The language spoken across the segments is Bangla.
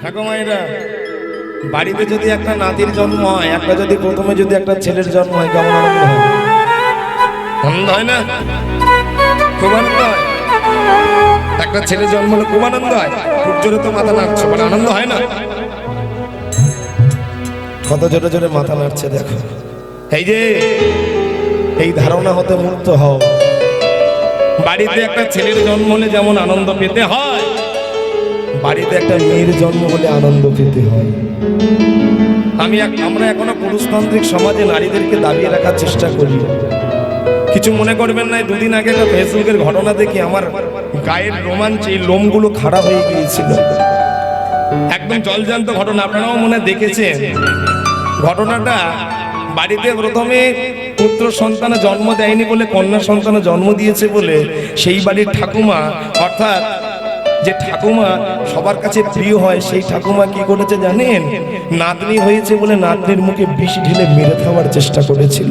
ঠাকুমায়েরা, বাড়িতে যদি একটা নাতির জন্ম হয়, একটা যদি প্রথমে যদি একটা ছেলের জন্ম হয়, কেমন আনন্দ হয়? আনন্দ হয় না? খুব আনন্দ হয়। একটা ছেলে জন্ম হলে খুব আনন্দ হয়। খুব জোরে তো মাথা নাড়ছে, মানে আনন্দ হয় না? কত জোরে জোরে মাথা নাড়ছে দেখো। এই যে এই ধারণা হতে মুক্ত হও। বাড়িতে একটা ছেলের জন্ম হলে যেমন আনন্দ পেতে হয়, বাড়িতে একটা মেয়ের জন্ম হলে আনন্দ পেতে হয়। আমরা এখনো পুরুষতান্ত্রিক সমাজে নারীদেরকে দাবিয়ে রাখার চেষ্টা করি। কিছু মনে করবেন না, দুদিন আগে একটা ফেসবুকের ঘটনা দেখে আমার গায়ের রোমাঞ্চে লোমগুলো খাড়া হয়ে গিয়েছিল। একদম জলজান্ত ঘটনা, আপনারাও মনে দেখেছেন। ঘটনাটা বাড়িতে প্রথমে পুত্র সন্তান জন্ম দেয়নি বলে কন্যা সন্তান জন্ম দিয়েছে বলে সেই বাড়ির ঠাকুমা, অর্থাৎ যে ঠাকুমা সবার কাছে প্রিয় হয়, সেই ঠাকুমা কি করেছে জানেন? নাতনি হয়েছে বলে নাতনির মুখে বিষ ঢেলে মেরে খাওয়ার চেষ্টা করেছিল।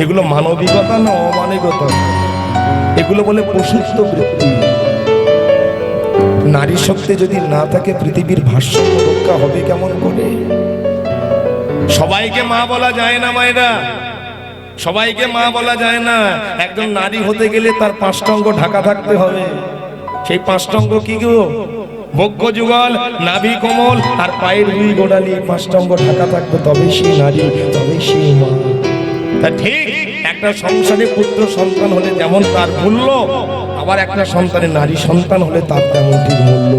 এগুলো মানবিকতা না অমানবিকতা? এগুলো বলে পশুত্ব বৃত্তি। নারী শক্তি যদি না থাকে পৃথিবীর ভারসাম্য রক্ষা হবে কেমন করে? সবাইকে মা বলা যায় না মায়েরা, সবাইকে মা বলা যায় না। একজন নারী হতে গেলে তার 5টা অঙ্গ ঢাকা থাকতে হবে। সেই 5টা অঙ্গ কি গো? বক্ষ যুগল, নাভি কোমল আর পায়ের 2 গোড়ালি। 5টা অঙ্গ ঢাকা থাকবে, তবেই সেই নারী, তবেই সেই মা। তা ঠিক একটা সংসারে পুত্র সন্তান হলে যেমন তার মূল্য, আবার একটা সন্তানের নারী সন্তান হলে তার তেমন ঠিক মূল্য।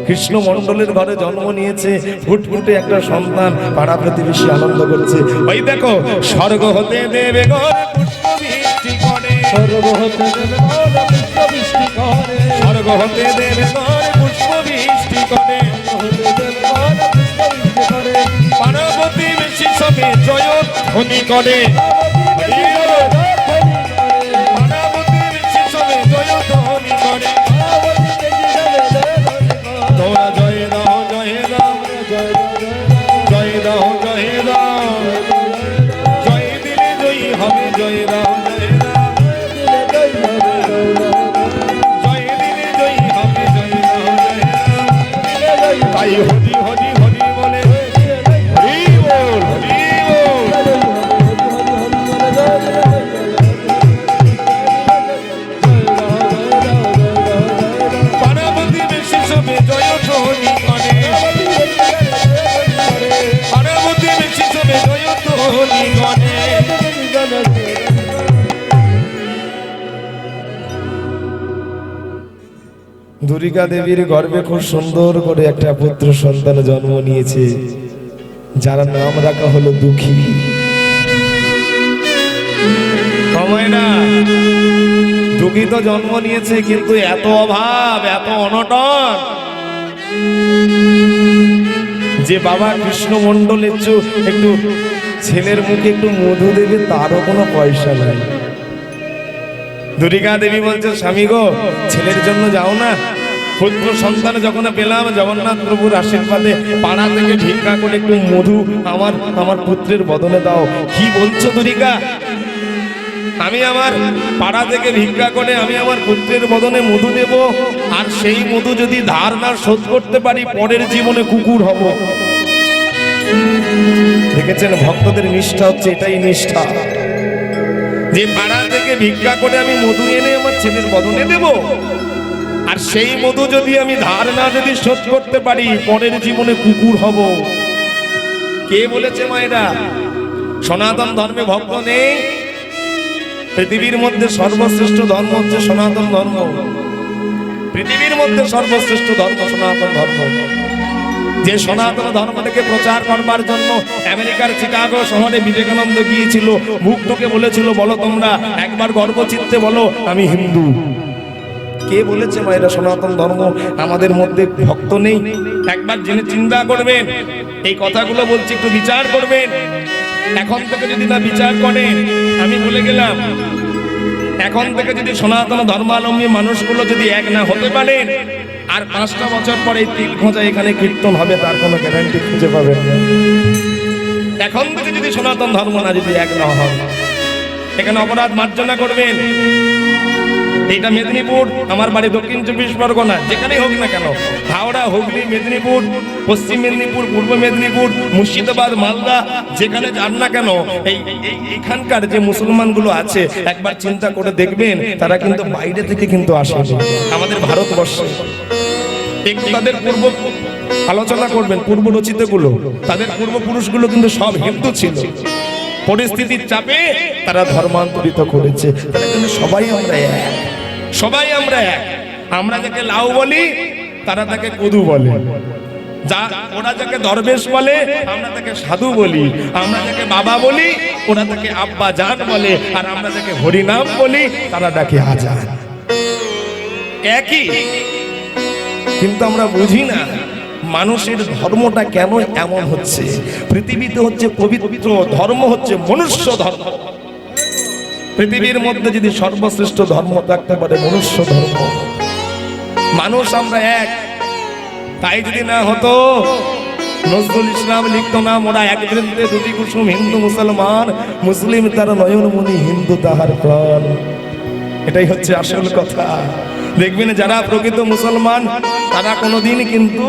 কৃষ্ণ মণ্ডলের ঘরে জন্ম নিয়েছে ফুটফুটে একটা সন্তান, পাড়া প্রতিবেশী আনন্দ করছে। ওই দেখো, স্বর্গ হতে দেবে ঘর পুষ্প বৃষ্টি করে, স্বর্গ হতে দেবে ঘর পুষ্প বৃষ্টি করে, স্বর্গ হতে দেবে ঘর পুষ্প বৃষ্টি করে, পাড়া প্রতিবেশী সবে জয় ধ্বনি করে, পাড়া প্রতিবেশী সবে জয় ধ্বনি করে। তোমরা জয় দাও, জয় দাও, জয় দাও, জয় দাও, জয় দিলে জয়ী হবে, জয় দাও, জয় দাও, জয় দিলে জয়ী হবে, জয় দাও, জয় দাও। তাই হরি হরি হরি বলে, হরি বল, হরি বল। পাড়া প্রতিবেশী সবে জয় ধ্বনি করে, পাড়া প্রতিবেশী সবে জয় ধ্বনি করে। দুর্গা দেবীর গর্ভে খুব সুন্দর করে একটা পুত্র সন্তান জন্ম নিয়েছে, যার নাম রাখা হলো দুঃখী। দুঃখী তো জন্ম নিয়েছে, কিন্তু এত অভাব, এত অনটন যে বাবা কৃষ্ণ মণ্ডল একটু ছেলের মুখে একটু মধু দেবে, তারও কোনো পয়সা নাই। দুর্গা দেবী বলছে, স্বামী গো, ছেলের জন্য যাও না। পুত্র সন্তান যখন পেলাম জগন্নাথ প্রভুর আশীর্বাদে, পাড়া থেকে ভিক্ষা করে একটু মধু আমার পুত্রের বদনে দাও। কি বলছো দুর্গা? আমি আমার পাড়া থেকে ভিক্ষা করে আমি আমার পুত্রের বদনে মধু দেব, আর সেই মধু যদি ধার না শোধ করতে পারি পরের জীবনে কুকুর হব। দেখেছেন, ভক্তদের নিষ্ঠা হচ্ছে এটাই নিষ্ঠা, যে পাড়া থেকে ভিক্ষা করে আমি মধু এনে আমার ছেলের বদনে দেব, আর সেই মধু যদি আমি ধার না যদি শোধ করতে পারি পরের জীবনে কুকুর হব। কে বলেছে মায়েরা? সনাতন ধর্মে ভক্ত নেই। পৃথিবীর মধ্যে সর্বশ্রেষ্ঠ ধর্ম হচ্ছে সনাতন ধর্ম। পৃথিবীর মধ্যে সর্বশ্রেষ্ঠ ধর্ম সনাতন ধর্ম। যে সনাতন ধর্মটাকে প্রচার করবার জন্য আমেরিকার চিকাগো শহরে বিবেকানন্দ গিয়েছিল, মুক্তকে বলেছিল, বলো তোমরা একবার গর্বচিত্তে বলো আমি হিন্দু। কে বলেছে মায়েরা সনাতন ধর্ম আমাদের মধ্যে ভক্ত নেই? একবার জেনে চিন্তা করবেন, এই কথাগুলো বলছি, একটু বিচার করবেন। এখন থেকে যদি না বিচার করেন, আমি বলে গেলাম, এখন থেকে যদি সনাতন ধর্মাবলম্বী মানুষগুলো যদি এক না হতে পারেন, আর 5টা বছর পরে তীর্থজা এখানে কীর্তন হবে, তার কোনো গ্যারান্টি খুঁজে পাবেন না। এখন থেকে যদি সনাতন ধর্ম না যদি এক না হয়, এখানে অপরাধ মার্জনা করবেন। এইটা মেদিনীপুর, আমার বাড়ি দক্ষিণ 24 পরগনা, যেখানেই হোক না কেন, হাওড়া, হুগলি, মেদিনীপুর, পশ্চিম মেদিনীপুর, পূর্ব মেদিনীপুর, মুর্শিদাবাদ, মালদা, যেখানে যান না কেন, এইখানকার যে মুসলমানগুলো আছে একবার চিন্তা করে দেখবেন, তারা কিন্তু বাইরে থেকে কিন্তু আসে আমাদের ভারতবর্ষে। একটু তাদের পূর্ব আলোচনা করবেন, পূর্ব রচিত গুলো, তাদের পূর্বপুরুষগুলো কিন্তু সব হিন্দু ছিল, পরিস্থিতির চাপে তারা ধর্মান্তরিত করেছে। তারা কিন্তু সবাই আমরা এক, সবাই আমরা এক। আমরা যাকে লাউ বলি তারা তাকে কদু বলে, যা ওরা যাকে দরবেশ বলে আমরা তাকে সাধু বলি, আমরা যাকে বাবা বলি ওরা তাকে আব্বা জান বলে, আর আমরা যাকে হরিনাম বলি তারা ডাকে আজান। একই, কিন্তু আমরা বুঝি না মানুষের ধর্মটা কেন এমন হচ্ছে। পৃথিবীতে হচ্ছে পবিত্র ধর্ম, হচ্ছে মনুষ্য ধর্ম। পৃথিবীর মধ্যে যদি সর্বশ্রেষ্ঠ ধর্ম থাকতে পারে মনুষ্য ধর্ম। মানুষ আমরা এক, তাই যদি না হতো নজরুল ইসলাম লিখতো না, মোরা এক বৃন্দে দুটি কুসুম, হিন্দু মুসলমান, মুসলিম তার নয়নমণি, হিন্দু তাহার প্রাণ। এটাই হচ্ছে আসল কথা। দেখবেন যারা প্রকৃত মুসলমান তারা কোনোদিন কিন্তু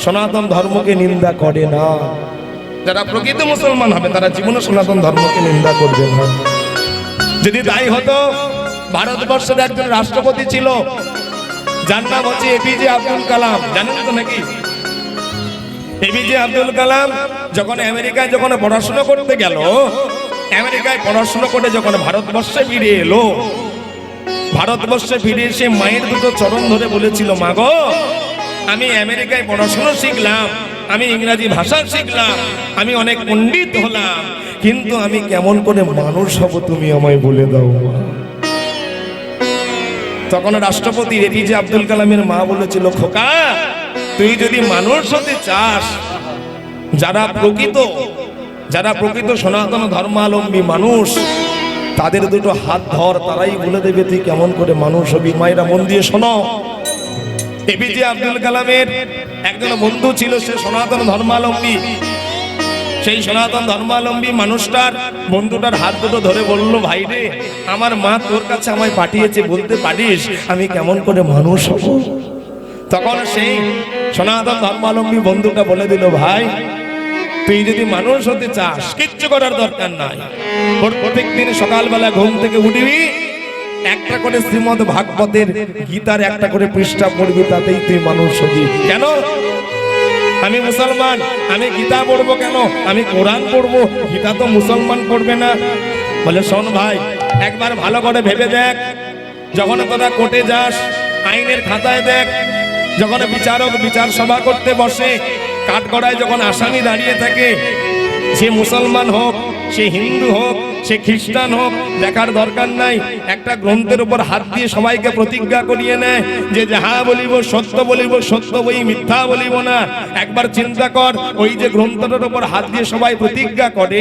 সনাতন ধর্মকে নিন্দা করে না। যারা প্রকৃত মুসলমান হবে তারা জীবনে সনাতন ধর্মকে নিন্দা করবে না। যদি তাই হতো, ভারতবর্ষের একজন রাষ্ট্রপতি ছিল, যার নাম হচ্ছে এপিজে আব্দুল কালাম, জানেন তো নাকি? এপিজে আব্দুল কালাম যখন আমেরিকায় যখন পড়াশোনা করতে গেল, আমেরিকায় পড়াশোনা করে যখন ভারতবর্ষে ফিরে এলো, ভারতবর্ষে ফিরে এসে মায়ের দুটো চরণ ধরে বলেছিল, মা গো, আমি আমেরিকায় পড়াশোনা শিখলাম, আমি ইংরেজি ভাষা শিখলাম, আমি অনেক পণ্ডিত হলাম, কিন্তু আমি কেমন করে মানুষ হব তুমি আমায় বলে দাও। তখন রাষ্ট্রপতি এপিজে আব্দুল কালামের মা বলেছিল, খোকা, তুই যদি মানুষ হতে চাস, যারা প্রকৃত সনাতন ধর্মাবলম্বী মানুষ, তাদের দুটো হাত ধর, তারাই বলে দেবে তুই কেমন করে মানুষ হবি। মায়েরা মন দিয়ে শোনো, এপিজে আব্দুল কালামের একজন বন্ধু ছিল, সে সনাতন ধর্মাবলম্বী। সেই সনাতন ধর্মাবলম্বী মানুষটার, বন্ধুটার হাত দুটো ধরে বলল, ভাই রে, আমার মা তোর কাছে আমায় পাঠিয়েছে, বলতে পারিস আমি কেমন করে মানুষ হব? তখন সেই সনাতন ধর্মাবলম্বী বন্ধুটা বলে দিল, ভাই, তুই যদি মানুষ হতে চাস কিচ্ছু করার দরকার নাই, প্রত্যেকদিন সকালবেলা ঘুম থেকে উঠবি, একটা করে শ্রীমদ ভাগবতের গীতার একটা করে পৃষ্ঠা পড়বি, তাতেই তুই মানুষ হবি। কেন? আমি মুসলমান, আমি গীতা পড়বো কেন? আমি কোরআন পড়বো, গীতা তো মুসলমান পড়বে না। বলে, শোন ভাই, একবার ভালো করে ভেবে দেখ, যখন তোরা কোর্টে যাস, আইনের খাতায় দেখ, যখন বিচারক বিচার সভা করতে বসে, কাঠগড়ায় যখন আসামি দাঁড়িয়ে থাকে, সে মুসলমান হোক, সে হিন্দু হোক, সে খ্রিস্টান হোক, দেখার দরকার নাই, একটা গ্রন্থের উপর হাত দিয়ে সবাইকে প্রতিজ্ঞা করিয়ে নেয় যে যাহা বলিব সত্য বলিব, সত্য বই, মিথ্যা বলিব না। একবার চিন্তা কর, ওই যে গ্রন্থটার উপর হাত দিয়ে সবাই প্রতিজ্ঞা করে,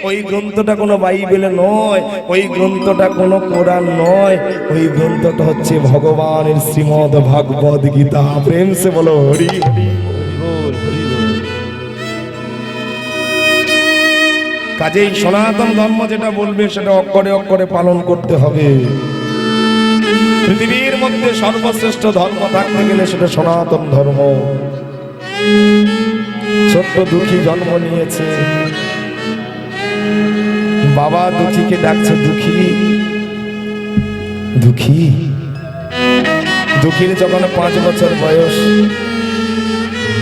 ওই গ্রন্থটা কোনো বাইবেলে নয়, ওই গ্রন্থটা কোনো কোরআন নয়, ওই গ্রন্থটা হচ্ছে ভগবানের শ্রীমদ ভাগবত গীতা। প্রেম সে বলো হরি হরি। কাজেই সনাতন ধর্ম যেটা বলবে সেটা অক্ষরে অক্ষরে পালন করতে হবে। পৃথিবীর মধ্যে সর্বশ্রেষ্ঠ ধর্ম থাকতে গেলে সেটা সনাতন ধর্ম। ছোট্ট দুঃখী জন্ম নিয়েছে, বাবা দুঃখীকে ডাকছে দুঃখী দুঃখী। দুঃখীর যখন 5 বছর বয়স,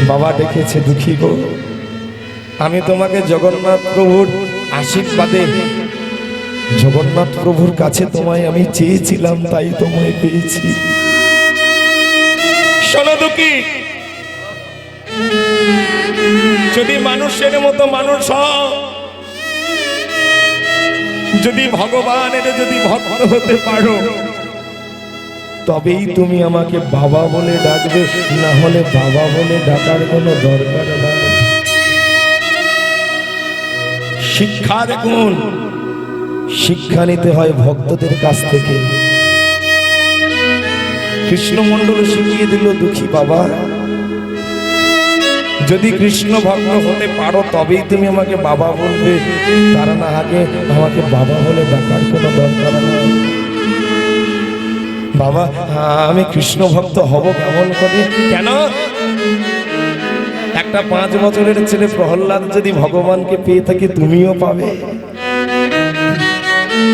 বাবা ডেকেছে, দুঃখী গো, আমি তোমাকে জগন্নাথ প্রভুর আশীর্বাদে, জগন্নাথ প্রভুর কাছে তোমায় আমি চেয়েছিলাম, তাই তোমায় পেয়েছি। শোনো দুঃখী, যদি মানুষের মতো মানুষ হও, যদি ভগবানের যদি ভক্ত হতে পারো, তবেই তুমি আমাকে বাবা বলে ডাকবে, না হলে বাবা বলে ডাকার কোনো দরকার নাই। শিক্ষা দেখুন, শিক্ষা নিতে হয় ভক্তদের কাছ থেকে। কৃষ্ণ মণ্ডল শিখিয়ে দিল, দুঃখী বাবা, যদি কৃষ্ণ ভক্ত হতে পারো তবেই তুমি আমাকে বাবা বলবে, তার না আগে আমাকে বাবা বলে ডাকার কোনো দরকার নাই। বাবা আমি কৃষ্ণ ভক্ত হব কেমন করে? কেন? একটা 5 বছরের ছেলে প্রহ্লাদ যদি ভগবানকে পেয়ে থাকে তুমিও পাবে।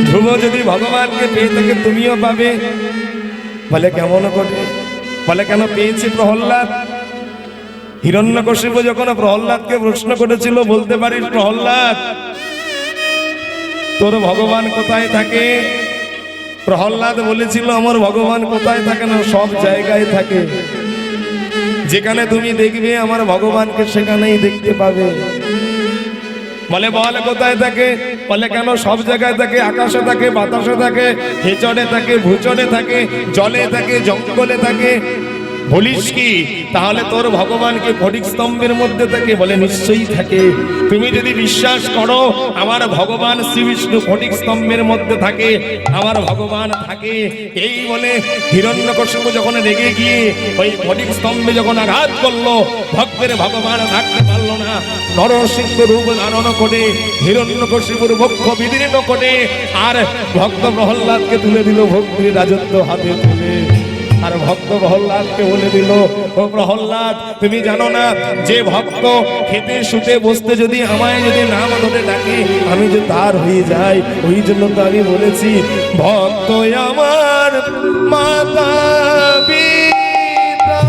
ধ্রুব যদি ভগবানকে পেয়ে থাকে তুমিও পাবে। বলে কেমন করে? বলে কেন পেয়েছে প্রহ্লাদ? হিরণ্যকশিপু যখন প্রহ্লাদকে প্রশ্ন করেছিল, বলতে পারিস প্রহ্লাদ তোর ভগবান কোথায় থাকে? প্রহ্লাদ বলেছিল আমার ভগবান কোথায় থাকে না, সব জায়গায় থাকে। যেখানে তুমি দেখবে আমার ভগবানকে সেখানেই দেখতে পাবে। বলে বল কোথায় থাকে? বলে কেন সব জায়গায় থাকে, আকাশে থাকে, বাতাসে থাকে, হেচড়ে থাকে, ভূচড়ে থাকে, জলে থাকে, জঙ্গলে থাকে। বলিস কি তাহলে তোর ভগবানকে ফটিক স্তম্ভের মধ্যে থাকে? বলে নিশ্চয়ই থাকে। তুমি যদি বিশ্বাস করো আমার ভগবান শ্রী বিষ্ণু ফটিক স্তম্ভের মধ্যে থাকে, আমার ভগবান থাকে। এই বলে হিরণ্যকশিপু যখন রেগে গিয়ে ওই ফটিক স্তম্ভে যখন আঘাত করলো, ভক্তের ভগবান থাকতে পারলো না, নরসিংহ রূপ ধারণ করে হিরণ্যকশিপুর বক্ষ বিদীর্ণ করে আর ভক্ত প্রহ্লাদকে তুলে দিল ভক্তির রাজত্ব হাতে তুলে। আর ভক্ত প্রহ্লাদকে বলে দিল, ও প্রহ্লাদ তুমি জানো না যে ভক্ত খেতে শুতে বসতে যদি আমায় যদি নাম ধরে ডাকে আমি যে তার হয়ে যাই। ওই জন্য তো আমি বলেছি ভক্ত আমার মাতা পিতা।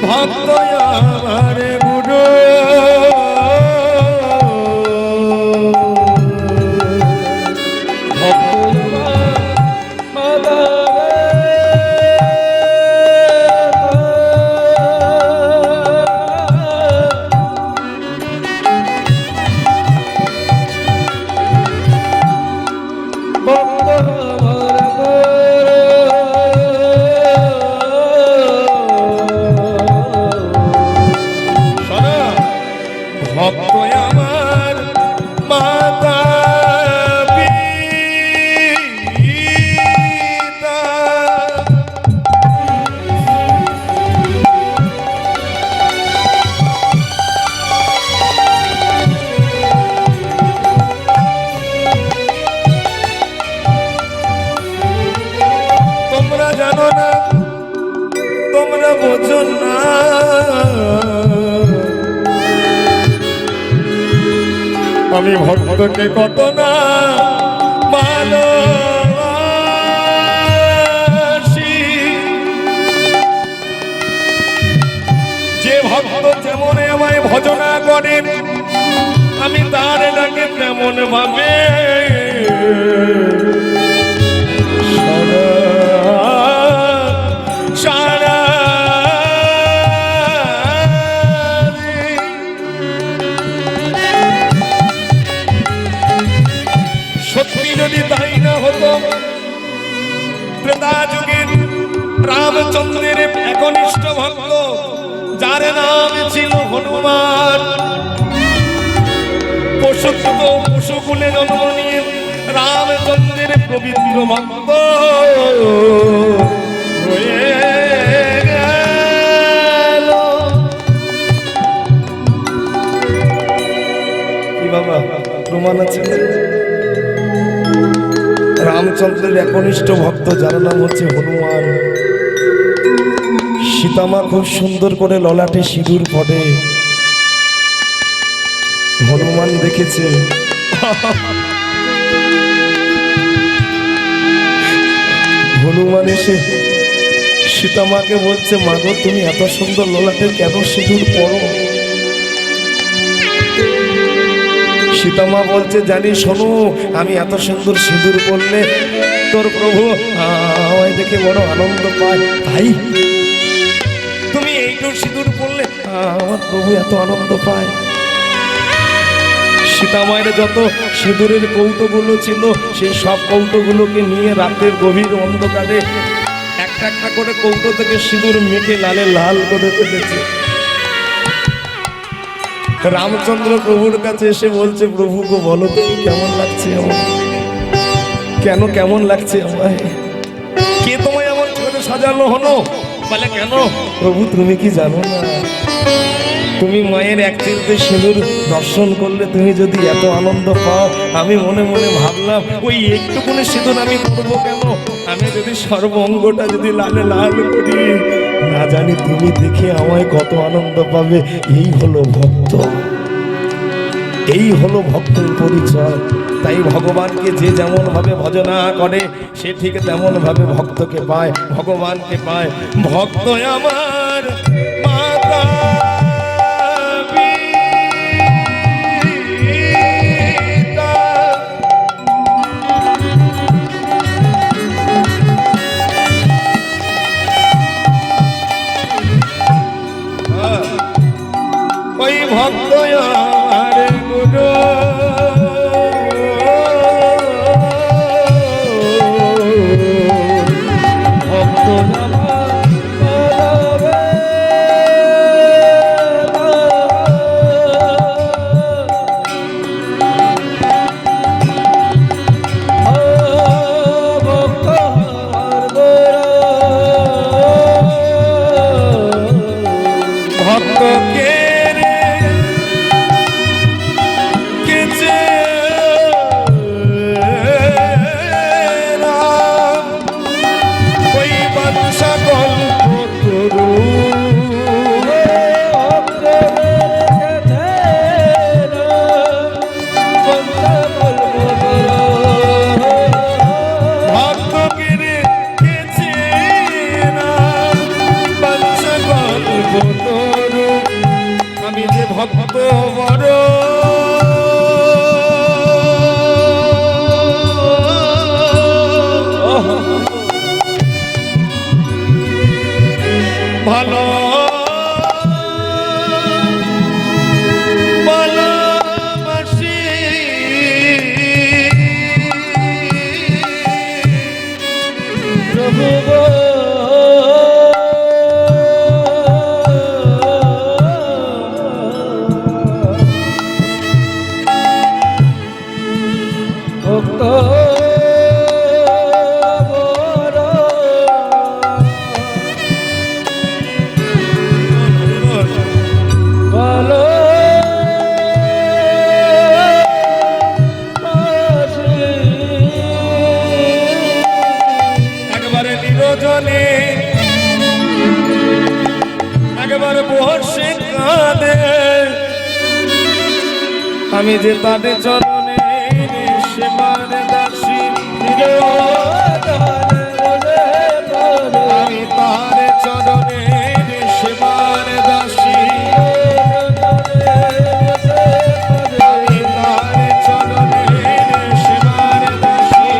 ভক্ত আমার গুরু, ভক্ত আমার মাতা পিতা। তোমরা জানো না, তোমরা বোঝো না, আমি ভক্তকে কত না ভালোবাসি। যে ভক্ত যেমন আমায় ভজনা করে আমি তার ডাকে তেমন ভাবে সারা যদি তাই না হতো ত্রেতা যুগের রামচন্দ্রের একনিষ্ঠ ভক্ত যার নাম ছিল হনুমান, পশুকুলে জন্ম নিয়ে রামচন্দ্রের পবিত্র ভক্ত হয়ে গেল। কি বাবা প্রমাণ আছে? রামচন্দ্রের একনিষ্ঠ ভক্ত যার নাম হচ্ছে হনুমান। সীতামা খুব সুন্দর করে ললাটে সিঁদুর পড়ে, হনুমান দেখেছে। হনুমান এসে সীতামাকে বলছে মাগো তুমি এত সুন্দর ললাটে কেন সিঁদুর পড়ো? সীতামা বলছে জানি শোনো আমি এত সুন্দর সিঁদুর পরলে তোর প্রভু আমায় দেখে বড় আনন্দ পায়, তাই তুমি এইটু সিঁদুর পরলে আমার প্রভু এত আনন্দ পায়। সীতামায়ের যত সিঁদুরের কৌটোগুলো ছিল সেই সব কৌটোগুলোকে নিয়ে রাতের গভীর অন্ধকারে একটা একটা করে কৌটো থেকে সিঁদুর মেখে লালে লাল করে ফেলেছে। রামচন্দ্র প্রভুর কাছে এসে বলছে প্রভু গো বলো তো কেমন লাগছে আমার, কেন কেমন লাগছে আমায়, কে তোমায় এমন করে সাজালো হলো? বলে কেন? প্রভু তুমি কি জানো না, তুমি মায়ের এক চিলতে সিঁদুর দর্শন করলে তুমি যদি এত আনন্দ পাও, আমি মনে মনে ভাবলাম ওই একটুকুনি সিঁদুর আমি করবো কেন, আমি যদি সর্বঙ্গটা যদি লালে লাল করি, না জানি তুমি দেখে আমায় কত আনন্দ পাবে। এই হলো ভক্ত, এই হলো ভক্তের পরিচয়। তাই ভগবানকে যে যেমন ভাবে ভজনা করে সে ঠিক তেমন ভাবে ভক্তকে পায়, ভগবানকে পায়। ভক্ত আমার মাতা ওই ভক্ত আমার গুরু, ভক্ত ভক্তকে আমি যে ভক্ত বড় ভালো ভালোবাসি, প্রভু একবারে নিরজনে একেবারে বসে কাঁদে, আমি যে তাদের চরণে সেবার দাসী, আমি তার চরণে সেবার দাসী, আমি তার চরণে সেবার দাসী,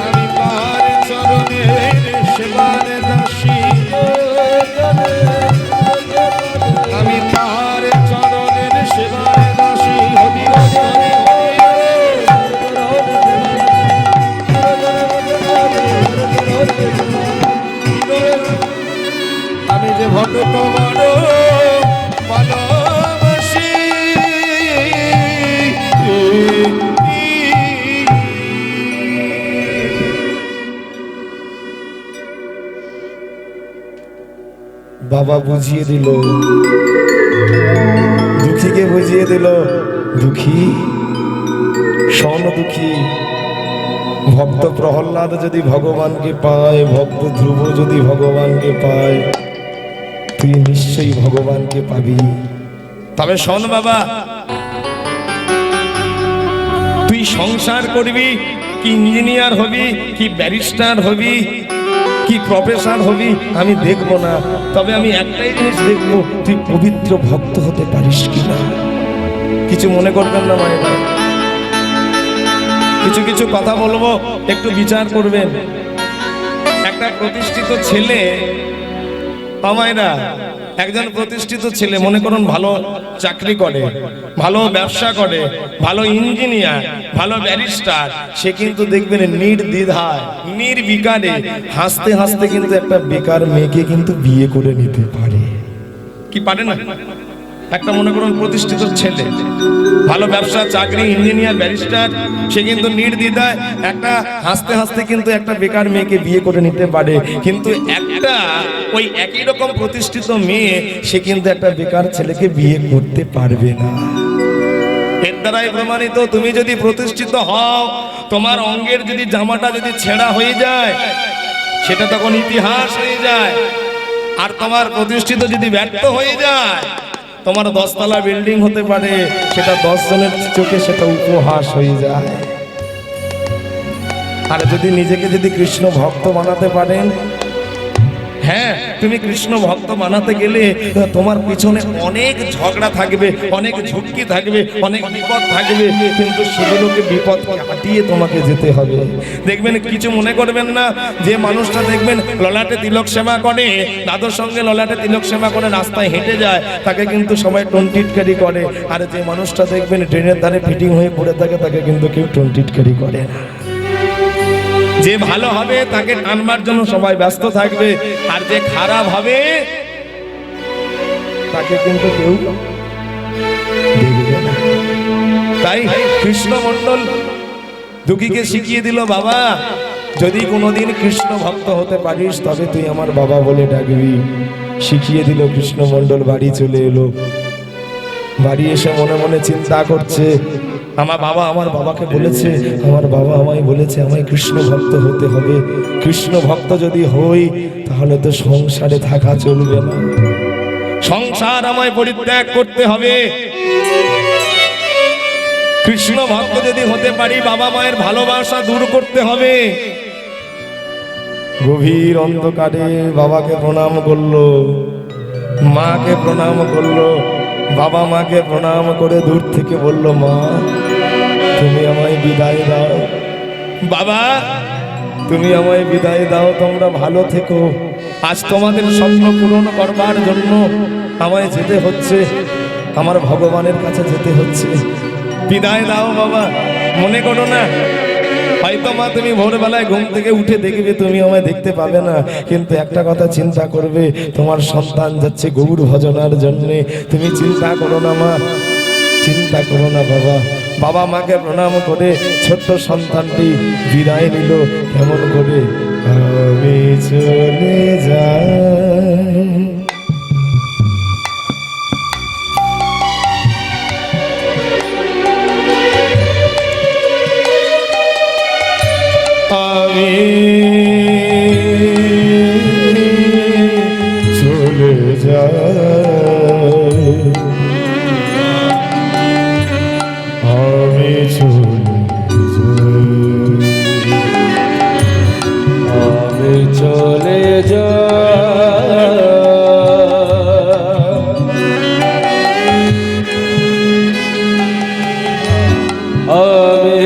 আমি তার চরণে সেবার দাসী, আমি তার চরণের সেবার দাসী। হরি হরি আমি যে ভক্ত বড় ভালোবাসি, বাবা বুঝিয়ে দিল, দুঃখীকে বুঝিয়ে দিল, দুঃখী শোন দুঃখী, ভক্ত প্রহ্লাদ যদি ভগবানকে পায়, ভক্ত ধ্রুব যদি ভগবানকে পায়, তুই নিশ্চয়ই ভগবানকে পাবি। তবে শোন বাবা, তুই সংসার করবি কি ইঞ্জিনিয়ার হবি কি ব্যারিস্টার হবি কি প্রফেসর হবি আমি দেখবো না, তবে আমি একটাই জিনিস দেখবো, তুই পবিত্র ভক্ত হতে পারিস কিনা। কিছু মনে করবেন না মায়েরা, কিছু কিছু কথা বলবো, একটু বিচার করবেন। একটা প্রতিষ্ঠিত ছেলে, মায়েরা, একজন প্রতিষ্ঠিত ছেলে মনে করুন ভালো চাকরি করে, ভালো ব্যবসা করে, ভালো ইঞ্জিনিয়ার, ভালো ব্যারিস্টার, সে কিন্তু দেখবেন নির্দ্বিধায় নির্বিকারে হাসতে হাসতে কিন্তু একটা বেকার মেয়েকে কিন্তু বিয়ে করে নিতে পারে, কি পারে না? একটা মনে করুন প্রতিষ্ঠিত ছেলে, ভালো ব্যবসা, চাকরি, ইঞ্জিনিয়ার, ব্যারিস্টার, সে কিন্তু নির্দ্বিধায় একটা হাসতে হাসতে কিন্তু একটা বেকার মেয়েকে বিয়ে করে নিতে পারে। কিন্তু একটা ওই একই রকম প্রতিষ্ঠিত মেয়ে সে কিন্তু একটা বেকার ছেলেকে বিয়ে করতে পারবে না। এর দ্বারাই প্রমাণিত, তুমি যদি প্রতিষ্ঠিত হও, তোমার অঙ্গের যদি জামাটা যদি ছেঁড়া হয়ে যায় সেটা তখন ইতিহাস হয়ে যায়। আর তোমার প্রতিষ্ঠিত যদি ব্যর্থ হয়ে যায়, তোমার 10 তলা বিল্ডিং হতে পারে, সেটা 10 জনের চোখে সেটা উপহাস হয়ে যায়। আর যদি নিজেকে যদি কৃষ্ণ ভক্ত বানাতে পারেন, হ্যাঁ, তুমি কৃষ্ণ ভক্ত বানাতে গেলে তোমার পিছনে অনেক ঝগড়া থাকবে, অনেক ঝুঁকি থাকবে, অনেক বিপদ থাকবে, কিন্তু সেগুলোকে বিপদ কাটিয়ে তোমাকে যেতে হবে। দেখবেন, কিছু মনে করবেন না, যে মানুষটা দেখবেন ললাটে তিলক সেবা করে, দাদুর সঙ্গে ললাটে তিলক সেবা করে রাস্তায় হেঁটে যায়, তাকে কিন্তু সবাই টোনটিটকারি করে। আর যে মানুষটা দেখবেন ট্রেনের ধারে ফিটিং হয়ে পড়ে থাকে, তাকে কিন্তু কেউ টোনটিটকারি করে না। যে ভালো হবে তাকে টানবার জন্য সবাই ব্যস্ত থাকবে, আর যে খারাপ হবে তাকে কিন্তু কেউ দেখবে না। তাই কৃষ্ণ মণ্ডল দুঃখীকে শিখিয়ে দিল, বাবা যদি কোনোদিন কৃষ্ণ ভক্ত হতে পারিস তবে তুই আমার বাবা বলে ডাকবি। শিখিয়ে দিল। কৃষ্ণ মণ্ডল বাড়ি চলে এলো। বাড়ি এসে মনে মনে চিন্তা করছে, আমার বাবাকে বলেছে, আমার বাবা আমায় বলেছে আমায় কৃষ্ণ ভক্ত হতে হবে। কৃষ্ণ ভক্ত যদি হই তাহলে তো সংসারে থাকা চলবে না, সংসার আমায় পরিত্যাগ করতে হবে। কৃষ্ণ ভক্ত যদি হতে পারি, বাবা মায়ের ভালোবাসা দূর করতে হবে। গভীর অন্ধকারে বাবাকে প্রণাম করলো, মাকে প্রণাম করলো। বাবা মাকে প্রণাম করে দূর থেকে বলল, মা তুমি আমায় বিদায় দাও। বাবা তুমি আমায় বিদায় দাও, তোমরা ভালো থেকো। আজ তোমাদের স্বপ্ন পূরণ করবার জন্য আমায় যেতে হচ্ছে, আমার ভগবানের কাছে যেতে হচ্ছে। বিদায় দাও বাবা, মনে করো না। হয়তো মা তুমি ভোরবেলায় ঘুম থেকে উঠে দেখবে, তুমি আমায় দেখতে পাবে না, কিন্তু একটা কথা চিন্তা করবে, তোমার সন্তান যাচ্ছে গৌর ভজনার জন্যে। তুমি চিন্তা করো না মা, চিন্তা করো না বাবা। বাবা মাকে প্রণাম করে ছোট্ট সন্তানটি বিদায় নিল। কেমন করে? আমি চলে যাই, আমি চলে যাই, আমি চলে যাই, আমি চলে যাই, আমি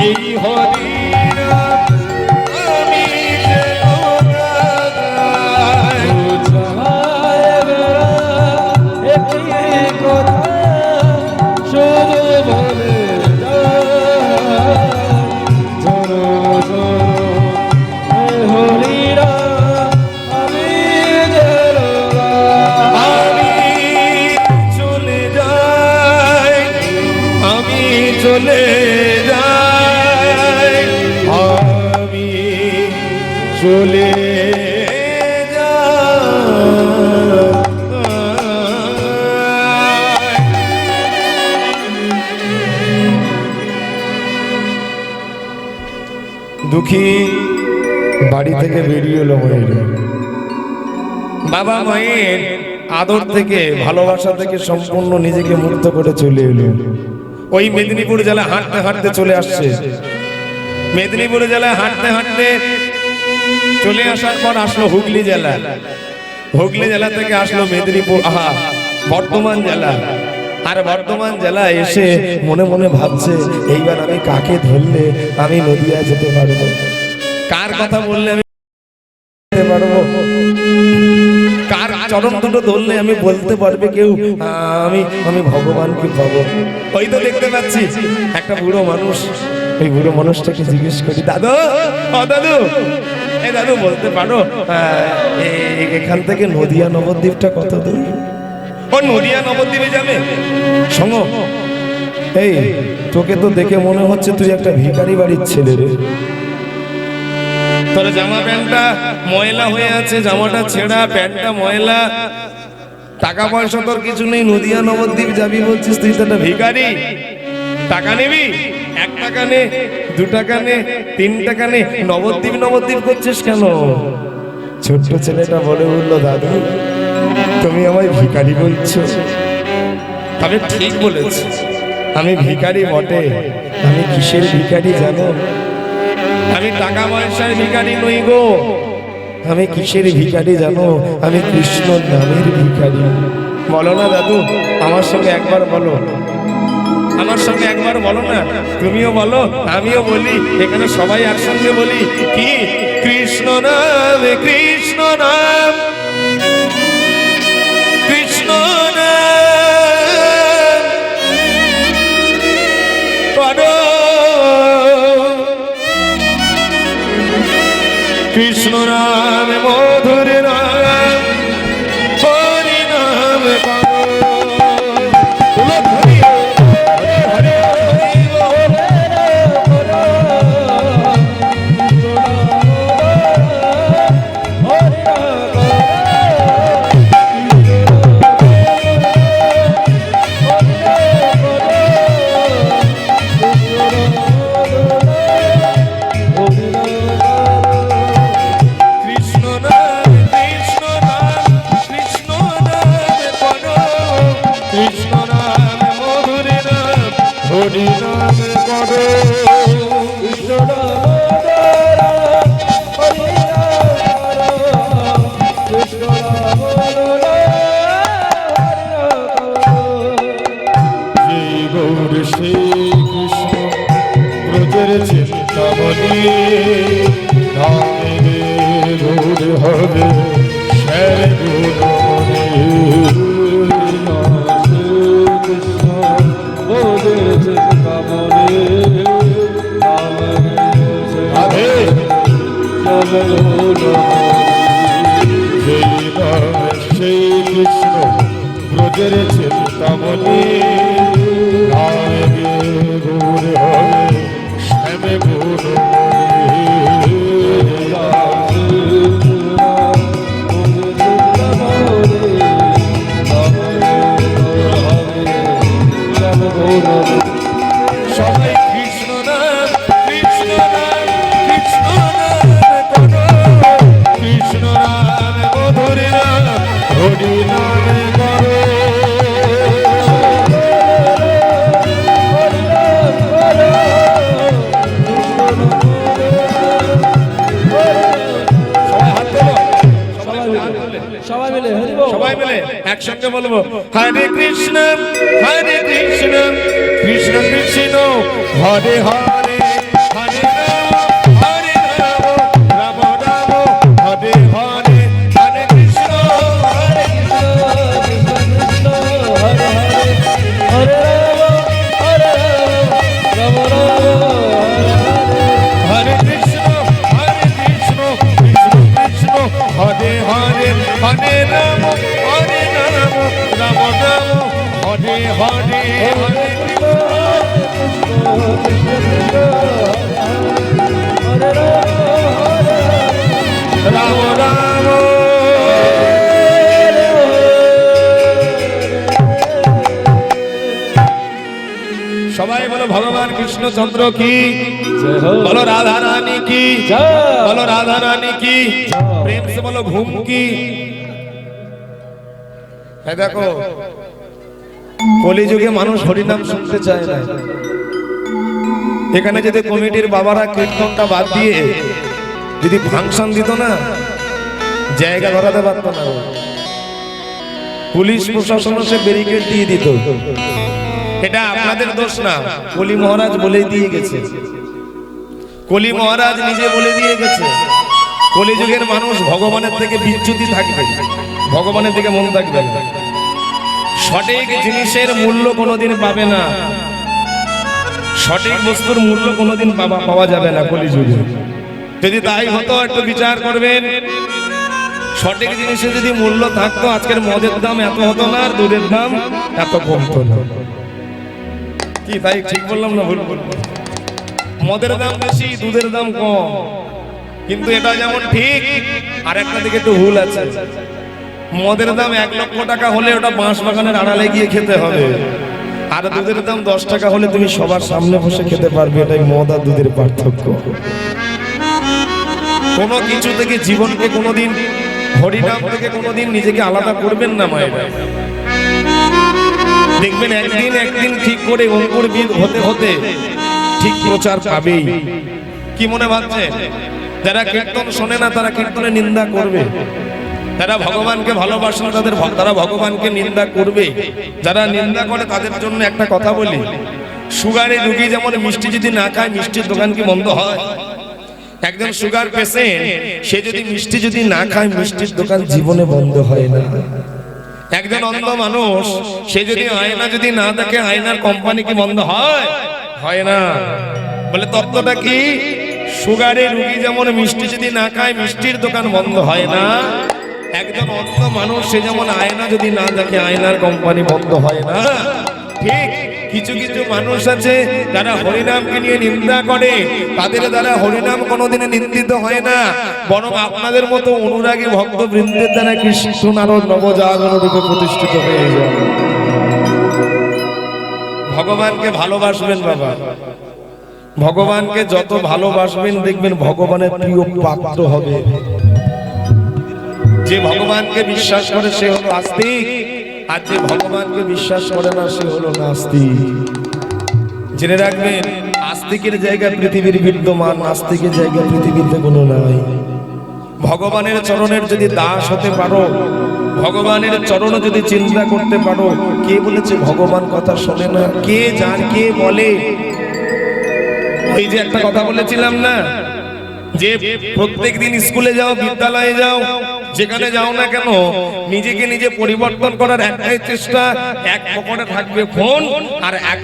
এই হরি নাম আমি যেন গাই। চলে যাই, আমি চলে দুঃখী বাড়ি থেকে বেরিয়ে এলো মায়ের, বাবা মায়ের আদর থেকে ভালোবাসা থেকে সম্পূর্ণ নিজেকে মুক্ত করে চলে এলো। ওই মেদিনীপুর জেলায় হাঁটতে হাঁটতে চলে আসছে। মেদিনীপুর জেলায় হাঁটতে হাঁটতে চলে আসার পর আসলো হুগলি জেলা। হুগলি জেলা থেকে আসলো মেদিনীপুর বর্ধমান জেলা। আর বর্ধমান জেলায় এসে মনে মনে ভাবছে এইবার আমি কাকে ধরলে আমি নদিয়া যেতে পারবো, কার কথা বললে আমি যেতে পারবো, কার চরণ দুটো ধরলে আমি বলতে পারবে কেউ আমি আমি ভগবানকে পাবো। ওই তো দেখতে পাচ্ছি একটা বুড়ো মানুষ। ওই বুড়ো মানুষটাকে জিজ্ঞেস করি, দাদু ও দাদু, এই দাদু বলতে পারো এখান থেকে নদিয়া নবদ্বীপটা কত দূর? ও নদিয়া নবদ্বীপে যাবে? শোনো, এই তোকে তো দেখে মনে হচ্ছে তুই একটা ভিখারি বাড়ির ছেলে রে। তোর জামা প্যান্টটা ময়লা হয়ে আছে, জামাটা ছেঁড়া, প্যান্টটা ময়লা, টাকা পয়সা তোর কিছু নেই, নদিয়া নবদ্বীপ যাবি বলছিস, তুই তো একটা ভিখারি। টাকা নিবি? 1 টাকা নে, 2 টাকা নে, 3 টাকা নে, নবদ্বীপ নবদ্বীপ করছিস কেন? ছোট্ট ছেলেটা বলে উঠলো, দাদু তুমি আমায় ভিখারি বলছো? তবে ঠিক বলেছ, আমি ভিখারি বটে। আমি কিসের ভিখারি জানো? আমি টাকা পয়সার ভিখারি নই গো। আমি কিসের ভিখারি জানো? আমি কৃষ্ণ নামের ভিখারি। বলো না দাদু, আমার সঙ্গে একবার বলো, আমার সঙ্গে একবার বলো না। তুমিও বলো, আমিও বলি, এখানে সবাই একসঙ্গে বলি কি? কৃষ্ণ নাম, কৃষ্ণ নাম, কৃষ্ণ নাম করো, কৃষ্ণ নাম মধুর নাম, হরি নাম করো। হবে সেই কৃষ্ণ ব্রজের চিন্তামণি, গৌর হবে শ্যামে গৌর। সবাই কৃষ্ণ নাম, কৃষ্ণ নাম, কৃষ্ণ নাম করো, কৃষ্ণ নাম মধুর নাম, হরি নাম করো। সবাই হাত তোলো, সবাই হাত তোলো। সবাই মিলে হরি বল। সবাই মিলে একসঙ্গে বলবো হরে কৃষ্ণ কৃষ্ণ কৃষ্ণ হরে হরে হরে রাম রাম রাম হরে হরে হরে কৃষ্ণ হরে কৃষ্ণ হরে হরে হরে রাম রাম হরে কৃষ্ণ কৃষ্ণ কৃষ্ণ হরে হরে হরে রাম রাম রাম হরে হরে হরে রাম রাম সবাই বলো ভগবান কৃষ্ণচন্দ্র কি বলো রাধা রানী কি বলো রাধা রানী কি প্রেম সে বলো ঘুম কি এই দেখো কলিযুগে মানুষ হরিনাম শুনতে চায় না এখানে যদি কমিটির বাবারা কীর্তনটা বাদ দিয়ে যদি ফাংশন দিত না জায়গা ধরাতে পারত না পুলিশ প্রশাসন সে ব্যারিকেড দিয়ে দিত এটা আপনাদের দোষ না কলি মহারাজ বলে দিয়ে গেছে কলি মহারাজ নিজে বলে দিয়ে গেছে কলিযুগের মানুষ ভগবানের থেকে বিচ্যুতি থাকবে ভগবানের দিকে মন থাকবে না সঠিক জিনিসের মূল্য কোনোদিন পাবে না সঠিক বস্তুর মূল্য কোনোদিন পাওয়া যাবে না কলিযুগে যদি তাই হতো একটু বিচার করবেন সঠিক জিনিসের যদি মূল্য থাকতো আজকের মদের দাম এত হতো না আর দুধের দাম এত কমতো না কি তাই ঠিক বললাম না ভুল বললাম মদের দাম বেশি দুধের দাম কম কিন্তু এটা যেমন ঠিক আর একটা দিকে একটু ভুল আছে মদের দাম 1 লক্ষ টাকা হলে ওটা বাঁশ বাগানের আড়ালে গিয়ে খেতে হবে আর দুধের দাম 10 টাকা হলে তুমি সবার সামনে বসে খেতে পারবে এটাই মদ আর দুধের পার্থক্য কোনো কিছু থেকে জীবনকে কোনোদিন হরিনাম থেকে কোনোদিন নিজেকে আলাদা করবেন না মায়ের দেখবেন একদিন ঠিক করে অঙ্কুরবিদ হতে হতে ঠিক প্রচার পাবেই কি মনে ভাবছে যারা কীর্তন শোনে না তারা কীর্তনের নিন্দা করবে যারা ভগবানকে ভালোবাসে না তারা ভগবানকে নিন্দা করবে যারা নিন্দা করে তাদের জন্য একটা কথা বলি সুগারে রোগী যেমন মিষ্টি যদি না খায় মিষ্টির দোকান কি বন্ধ হয় একজন সুগার পেশেন্ট সে যদি মিষ্টি যদি না খায় মিষ্টির দোকান জীবনে বন্ধ হয় না একজন অন্ধ মানুষ সে যদি আয়না যদি না দেখে আয়নার কোম্পানি কি বন্ধ হয় হয় না বলে তত্ত্বটা কি সুগারের রোগী যেমন মিষ্টি যদি না খায় মিষ্টির দোকান বন্ধ হয় না একজন অন্ধ মানুষ সে যেমন আয়না যদি না দেখে আয়নার কোম্পানি বন্ধ হয় না ঠিক কিছু কিছু মানুষ আছে যারা হরিনামকে নিয়ে নিন্দা করে তাদের দ্বারা হরিনাম কোনোদিন নিন্দিত হয় না বরং আপনাদের মতো অনুরাগী ভক্তবৃন্দের দ্বারা কৃষ্ণ নারদ নবজাগরণ রূপে প্রতিষ্ঠিত হয়ে যায় ভগবানকে ভালোবাসবেন বাবা ভগবানকে যত ভালোবাসবেন দেখবেন ভগবানের প্রিয় পাত্র হবে যে ভগবানকে বিশ্বাস করে সে হলো আস্তিক আর যে ভগবানকে বিশ্বাস করে না সে হলো নাস্তিক জেনে রাখবেন আস্তিকের জায়গা পৃথিবীর বিদ্যমান নাস্তিকের জায়গা পৃথিবীতে কোনো নাই ভগবানের চরণের যদি দাস হতে পারো ভগবানের চরণ যদি চিন্তা করতে পারো কে বলেছে ভগবান কথা শোনে না কে যার কে বলে ওই যে একটা কথা বলেছিলাম না যে প্রত্যেকদিন স্কুলে যাও বিদ্যালয়ে যাও যেখানে যাও না কেন নিজেকে নিজে পরিবর্তন করার একটাই চেষ্টা এক পকেটে থাকবে ফোন আর এক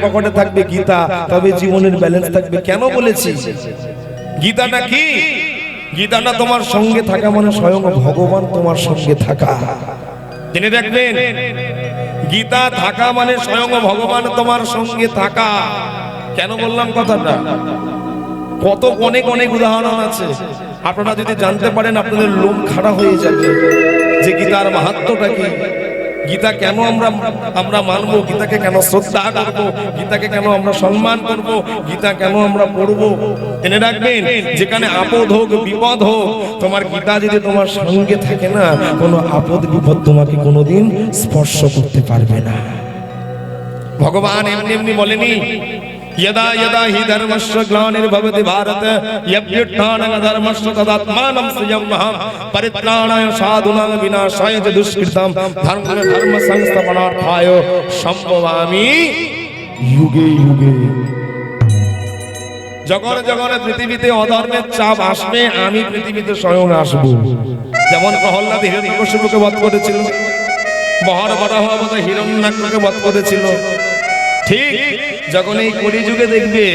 পকেটে থাকবে গীতা তবে জীবনের ব্যালেন্স থাকবে কেন বলেছি গীতাটা কি গীতাটা তোমার সঙ্গে থাকা মানে স্বয়ং ভগবান তোমার সঙ্গে থাকা জেনে রাখবেন গীতা থাকা মানে স্বয়ং ভগবান তোমার সঙ্গে থাকা কেন বললাম কথাটা কত অনেক অনেক উদাহরণ আছে আপনারা যদি জানতে পারেন আপনাদের লোম খাড়া হয়ে যাবে যে গীতার মাহাত্ম্যটা কি গীতা কেন আমরা মানবো গীতাকে কেন শ্রদ্ধা করবো গীতাকে কেন আমরা সম্মান করবো গীতা কেন আমরা পড়বো জেনে রাখবেন যেখানে আপদ হোক বিপদ হোক তোমার গীতা যদি তোমার সঙ্গে থাকে না কোনো আপদ বিপদ তোমাকে কোনোদিন স্পর্শ করতে পারবে না ভগবান এমনি এমনি বলেনি यदा यदा हि धर्मस्य ग्लानिर्भवति भारत यभ्युत्थानं धर्मस्य तदात्मानं संयमः परित्राणाय साधूनां विनाशाय च दुष्कृतां धर्म संस्थापनार्थाय संभवामि युगे युगे। যখন যখন পৃথিবীতে অধর্মের চাপ আসবে আমি পৃথিবীতে স্বয়ং আসব। যেমন প্রহ্লাদ হিরণ্যকশিপুকে বধ করেছিল, মহাবরাহ অবতার হিরণ্যাক্ষকে বধ করেছিল, ঠিক যখন এই কলিযুগে দেখবে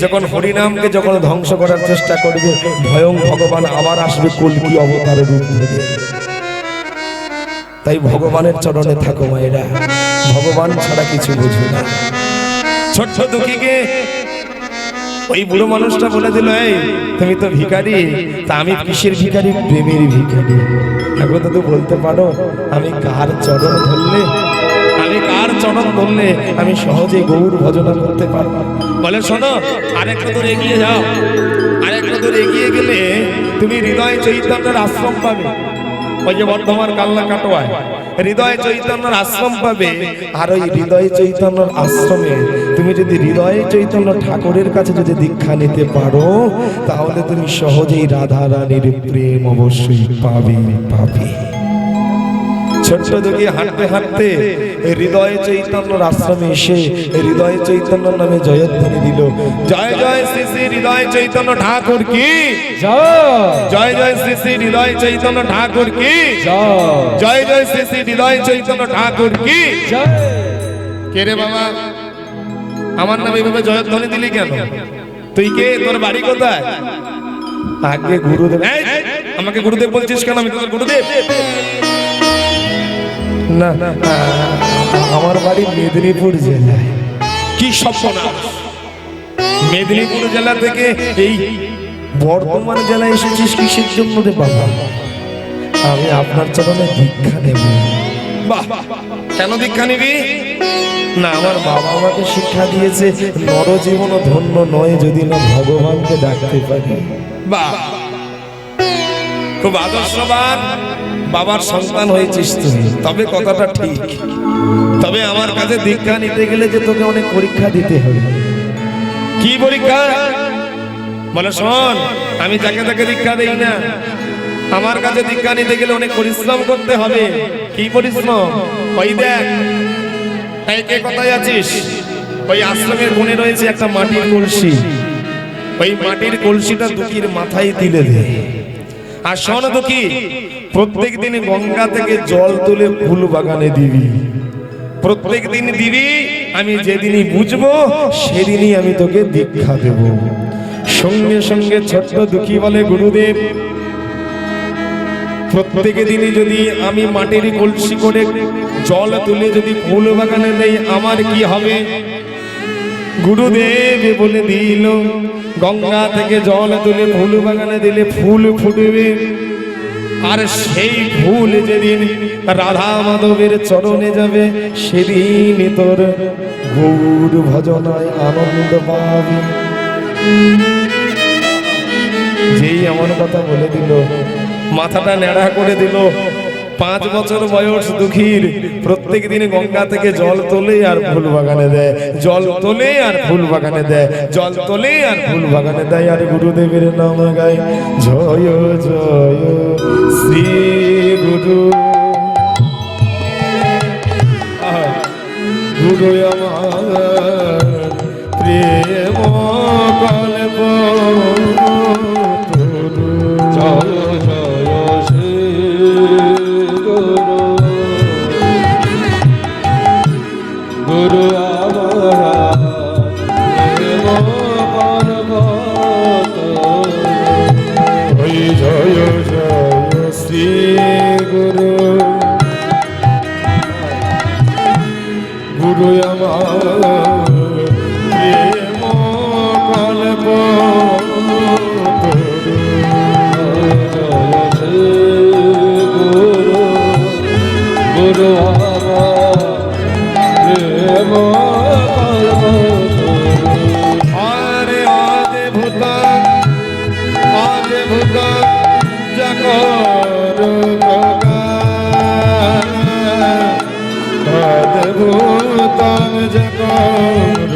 যখন হরিনামকে যখন ধ্বংস করার চেষ্টা করবে স্বয়ং ভগবান আবার আসবে কল্কি অবতারের রূপ ধরে। তাই ভগবানের চরণে থাকো মায়েরা, ভগবান ছাড়া কিছু বুঝবে না। ছোট্ট দুঃখীকে ওই বুড়ো মানুষটা বলে দিল, এই তুমি তো ভিখারি, তা আমি কিসের ভিখারি? প্রেমের ভিখারি। এখন তো বলতে পারো আমি কার চরণ ধরলে, আমি কার চরণ ধরলে আমি সহজে গৌর ভজনা করতে পারবো? বলে শোনো, আরেকটা দূর এগিয়ে যাও, আরেকটা দূর এগিয়ে গেলে তুমি হৃদয় চৈতন্যের আশ্রম পাবে। ওই যে বর্ধমান কাল্লা কাটোয়ায় হৃদয় চৈতন্যের আশ্রম পাবে। আর ওই হৃদয় চৈতন্যের আশ্রমে তুমি যদি হৃদয় চৈতন্য ঠাকুরের কাছে যদি দীক্ষা নিতে পারো তাহলে তুমি সহজেই রাধা রানীর প্রেম অবশ্যই পাবে পাবে। ছোট্ট দুঃখী হাঁটতে হাঁটতে হৃদয় চৈতন্যর আশ্রমে এসে হৃদয় চৈতন্য নামে জয়ধ্বনি দিল, জয় জয় শ্রী শ্রী হৃদয় চৈতন্য ঠাকুর কি জয়, জয় শ্রী শ্রী হৃদয় চৈতন্য ঠাকুর কি জয়, জয় শ্রী শ্রী হৃদয় চৈতন্য ঠাকুর কি জয়। কে রে বাবা, আমার নামে এভাবে জয়ধ্বনি দিলি কেন? তুই কে? তোর বাড়ি কোথায়? আগে গুরুদেব। আমাকে গুরুদেব বলছিস কেন? আমি তোর গুরুদেব না, আমার বাড়ি মেদিনীপুর জেলায়। কি সর্বনাশ! মেদিনীপুর জেলা থেকে এই বর্ধমান জেলায় এসেছিস কিসের জন্য রে বাবা? আমি আপনার চরণে দীক্ষা নেব। বাহ, কেন দীক্ষা নিবি? না, আমার বাবা আমাকে শিক্ষা দিয়েছে নরজীবন ধন্য নয় যদি না ভগবানকে ডাকতে পারি। বাহ, খুব আদর্শবান বাবার সন্তান হয়েছিস তুমি, তবে কথাটা ঠিক। তবে আমার কাছে দীক্ষা নিতে গেলে যে তোকে অনেক পরীক্ষা দিতে হবে। কি পরীক্ষা? বলে শোন, আমি যাকে তাকে দীক্ষা দেই না। আমার কাছে দীক্ষা নিতে গেলে অনেক পরিশ্রম করতে হবে। কি পরিশ্রম? ওই দেখ, এই কে কোথায় আছিস? ওই আশ্রমের কোণে রয়েছে একটা মাটির কলসি। ওই মাটির কলসিটা দুঃখীর মাথায় দিলে দে। আর শোন দুঃখী, প্রত্যেক দিন গঙ্গা থেকে জল তুলে ফুল বাগানে দিবি। প্রত্যেক দিন দিবি। আমি যেদিনই বুঝবো সেদিনই আমি তোকে দীক্ষা দেব। সঙ্গে সঙ্গে ছোট্ট দুঃখী বলে, গুরুদেব প্রত্যেক দিনই যদি আমি মাটির কলসি করে জল তুলে যদি ফুল বাগানে দেই আমার কি হবে? গুরুদেব বলে দিল, গঙ্গা থেকে জল তুলে ফুল বাগানে দিলে ফুল ফুটবে। আর সেই ফুল যেদিন রাধা মাধবের চরণে যাবে সেদিন তোর গৌর ভজনায় আনন্দ পাবে। যেই আমার কথা বলে দিল, মাথাটা নেড়া করে দিল। 5 বছর বয়স দুঃখীর প্রত্যেক দিন গঙ্গা থেকে জল তোলে আর ফুল বাগানে দেয়, জল তোলে আর ফুল বাগানে দেয়, জল তোলে আর ফুল বাগানে দেয়। আর গুরুদেবের নাম গায়, জয় জয় শ্রী গুরু। গুরু আমার প্রেম কল্প, জয় জয় শ্রী গুরু আমার প্রেম পর্বত। জয় জয় শ্রী গুরু। গুরু আমার প্রেম কল্প, জয় শ্রী গুরু। গুরু আমার প্রেম কল্প। আরে আদে ভূতা, আদে ভূতা জগর গগা, আদে ভূতা জগর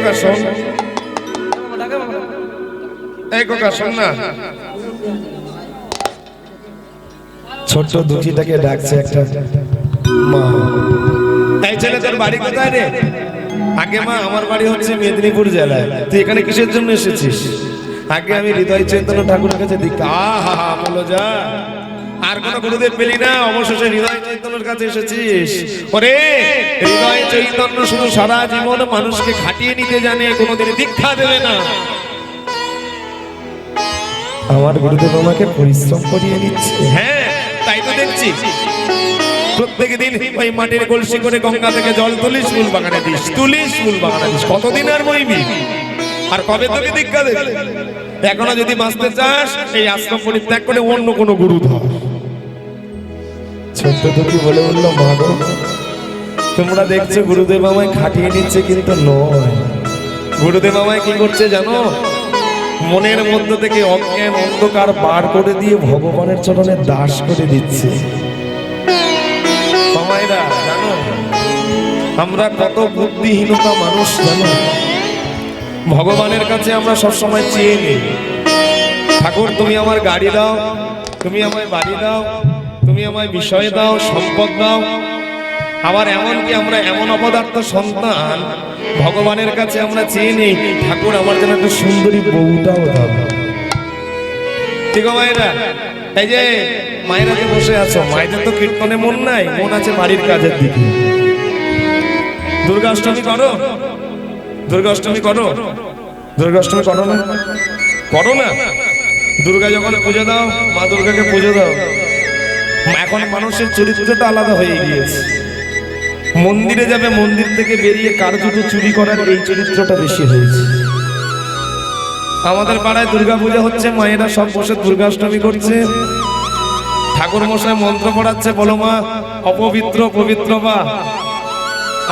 কোকা শোন, এই কোকা শোন না, ছোট্ট দুঃখীটাকে ডাকছে একটা মা। এই ছেলে তোর বাড়ি কোথায় রে? আগে মা আমার বাড়ি হচ্ছে মেদিনীপুর জেলায়। তুই এখানে কিসের জন্য এসেছিস? আগে আমি হৃদয় চৈতন্য ঠাকুরের কাছে দেখতে। আহা হা বলো যা, আর কোন গুরুদেব পেলি না, অবশেষে হৃদয় চৈতন্যের কাছে এসেছিস। ওরে হৃদয় চৈতন্য শুধু সারা জীবন মানুষকে খাটিয়ে নিতে জানে, কোনোদিন দীক্ষা দেবে না। আমার গুরুদেব আমাকে পরিশ্রম করিয়ে নিচ্ছে। হ্যাঁ তাই তো দেখছি, প্রত্যেক দিন ওই মাটির কলসি করে গঙ্গা থেকে জল তুলিস, ফুল বাগানে দিস, তুলিস ফুল বাগানে দিস। কতদিন আর বইবি? আর কবে তোকে দীক্ষা দেবে? এখনো যদি বাঁচতে চাস এই আশ্রম পরিত্যাগ করে অন্য কোনো গুরু ধর। ছোট্ট দুঃখী বলে বলল, মা গো তোমরা দেখছো গুরুদেব আমায় খাটিয়ে নিচ্ছে, কিন্তু নয়। গুরুদেব আমায় কি করছে জানো? মনের মধ্য থেকে অজ্ঞান অন্ধকার বার করে দিয়ে ভগবানের চরণে দাস করে দিচ্ছে। মামাইরা জানো আমরা কত বুদ্ধিহীনতা মানুষ জানো? ভগবানের কাছে আমরা সবসময় চেয়ে নিই, ঠাকুর তুমি আমার গাড়ি দাও, তুমি আমায় বাড়ি দাও, তুমি আমায় বিষয় দাও, সম্পদ দাও। আবার এমনকি আমরা এমন অপদার্থ সন্তান ভগবানের কাছে আমরা চেয়ে নিই, ঠাকুর আমার যেন একটা সুন্দরী বউটাও দাও। ঠিক মায়েরা, এই যে মায়েরা যে বসে আছো, মায়েদের তো কীর্তনে মন নাই, মন আছে বাড়ির কাজের দিকে। দুর্গাষ্টমী করো, দুর্গাষ্টমী করো, দুর্গাষ্টমী করো না? করো না? দুর্গা যখন পুজো দাও, মা দুর্গাকে পুজো দাও। এখন মানুষের চরিত্রটা আলাদা হয়ে গিয়েছে। মন্দিরে যাবে, মন্দির থেকে বেরিয়ে কার জুতো চুরি করার এই চরিত্রটা বেশি হয়েছে। আমাদের পাড়ায় দুর্গা পূজা হচ্ছে, মায়েরা সব বসে দুর্গাষ্টমী করছে, ঠাকুর মশাই মন্ত্র পড়াচ্ছে, বলো মা অপবিত্র পবিত্র বা।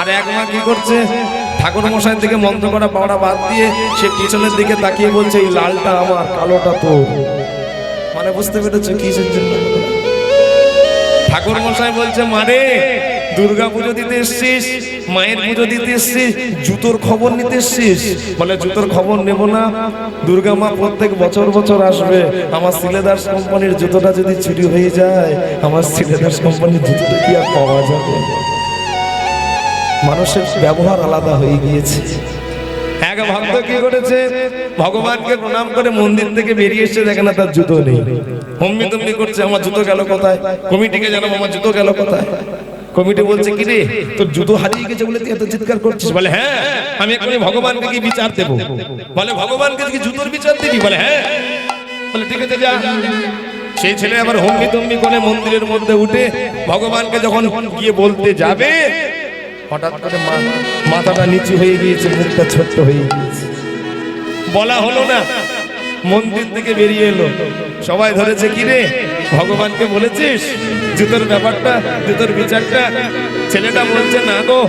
আর এক মা কি করছে? ঠাকুর মশাই থেকে মন্ত্র করা পাওয়া বাদ দিয়ে সে পিছনের দিকে তাকিয়ে বলছে, এই লালটা আমার, কালোটা তোর। মানে বুঝতে পেরেছো কিসের জন্য? ঠাকুর মশাই বলছে, মারে দুর্গা পুজো দিতে এসছিস, মায়ের পুজো দিতে এসছিস, জুতোর খবর নিতে এসছিস? বলে জুতোর খবর নেব না, দুর্গা মা প্রত্যেক বছর বছর আসবে। আমার সিলেদার্স কোম্পানির জুতোটা যদি চুরি হয়ে যায়, আমার সিলেদার্স কোম্পানির জুতোটা কি আর পাওয়া যাবে? মানুষের ব্যবহার আলাদা হয়ে গিয়েছে। এক ভক্ত কি করেছে? ভগবানকে প্রণাম করে মন্দির থেকে বেরিয়ে এসে দেখে না তার জুতো নেই। হম্মি তম্মি করছে, আমার জুতো গেল কোথায়? কমিটিকে জানাবো আমার জুতো গেল কোথায়। কমিটি বলছে, কি রে তোর জুতো হারিয়ে গেছে বলে তুই এত চিৎকার করছিস? বলে হ্যাঁ, আমি এখনই ভগবানকে কি বিচার দেবো। বলে ভগবানকে কি জুতোর বিচার দিবি? বলে হ্যাঁ। বলে ঠিক আছে যা। সেই ছেলে আবার হম্মি তম্মি করে মন্দিরের মধ্যে উঠে ভগবানকে যখন গিয়ে বলতে যাবে, হঠাৎ করে মাথাটা নিচু হয়ে গিয়েছে, মুখটা ছোট্ট হয়ে গিয়েছে। বলা হলো না, মন্দির থেকে বেরিয়ে এলো। সবাই ধরেছে, কি রে ভগবানকে বলেছিস জুতোর ব্যাপারটা, জুতোর বিচারটা? ছেলেটা বলছে, না গো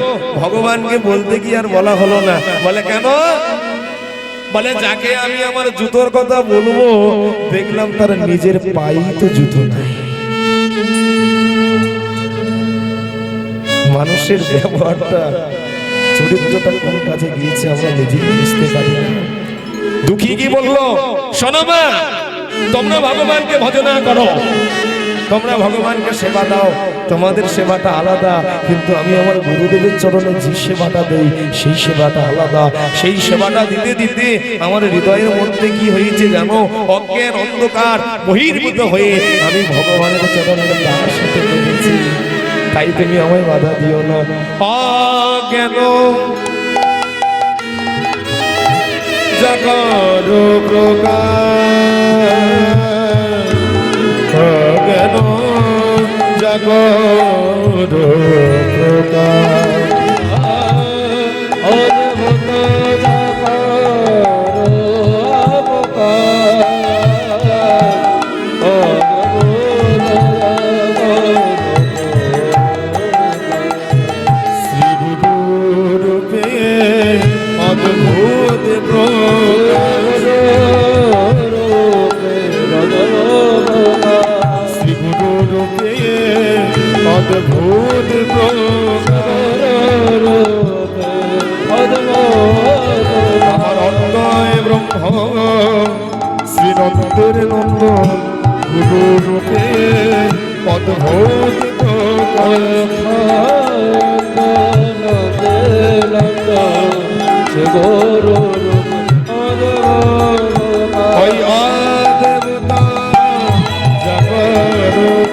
ভগবানকে বলতে কি আর বলা হলো না। বলে কেন? বলে যাকে আমি আমার জুতোর কথা বলবো, দেখলাম তার নিজের পায়ে তো জুতো নাই। মানুষের ব্যবহারটা, চরিত্রটা কোন কাজে গিয়েছে আমরা নিজেই বুঝতে পারি না। দুঃখী কি বললো? শোনো মা, তোমরা ভগবানকে ভজনা করো, তোমরা ভগবানকে সেবা দাও, তোমাদের সেবাটা আলাদা, কিন্তু আমি আমার গুরুদেবের চরণে যে সেবাটা দেই সেই সেবাটা আলাদা। সেই সেবাটা দিতে দিতে আমার হৃদয়ের মধ্যে কি হয়েছে জানো? অজ্ঞান অন্ধকার বহির্ভূত হয়ে আমি ভগবানের চরণের দাস হতে পেরেছি। তাই তুমি আমায় বাধা দিও না। অজ্ঞান জগৎ প্রকাশ, অজ্ঞান জগৎ প্রকাশ, অদ্ভুত অদ্ভুত শ্রীনন্দের নন্দন গুরু রূপে অদ্ভুত ওই দেবতা জগরূপ